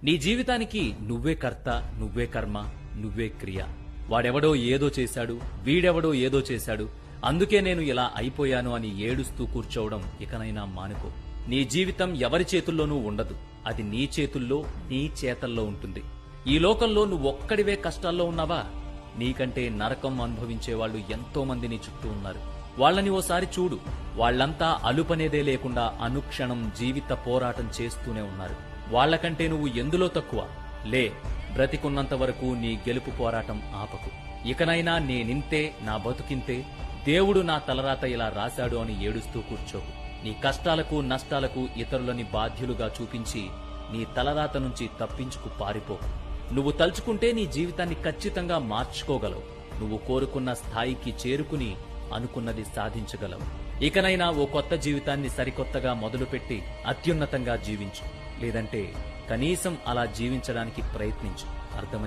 నీ జీవితానికి నువ్వే కర్త, నువ్వే కర్మ, నువ్వే క్రియ. వాడెవడో ఏదో చేశాడు, వీడెవడో ఏదో చేశాడు, అందుకే నేను ఇలా అయిపోయాను అని ఏడుస్తూ కూర్చోవడం ఇకనైనా మానుకో. నీ జీవితం ఎవరి చేతుల్లోనూ ఉండదు. అది నీ చేతుల్లో, నీ చేతల్లో ఉంటుంది. ఈ లోకంలో నువ్వొక్కడివే కష్టాల్లో ఉన్నావా? నీకంటే నరకం అనుభవించేవాళ్లు ఎంతో మంది నీ చుట్టూ ఉన్నారు. వాళ్ళని ఓసారి చూడు. వాళ్లంతా అలుపనేదే లేకుండా అనుక్షణం జీవిత పోరాటం చేస్తూనే ఉన్నారు. వాళ్లకంటే నువ్వు ఎందులో తక్కువ? లే, బ్రతికున్నంత వరకు నీ గెలుపు పోరాటం ఆపకు. ఇకనైనా నేనింతే, నా బతుకింతే, దేవుడు నా తలరాత ఇలా రాశాడు అని ఏడుస్తూ కూర్చోకు. నీ కష్టాలకు నష్టాలకు ఇతరులని బాధ్యులుగా చూపించి నీ తలరాత నుంచి తప్పించుకు పారిపోకు. నువ్వు తలుచుకుంటే నీ జీవితాన్ని ఖచ్చితంగా మార్చుకోగలవు. నువ్వు కోరుకున్న స్థాయికి చేరుకుని అనుకున్నది సాధించగలవు. ఇకనైనా ఓ కొత్త జీవితాన్ని సరికొత్తగా మొదలుపెట్టి అత్యున్నతంగా జీవించు. లేదంటే కనీసం అలా జీవించడానికి ప్రయత్నించు. అర్థమైంది?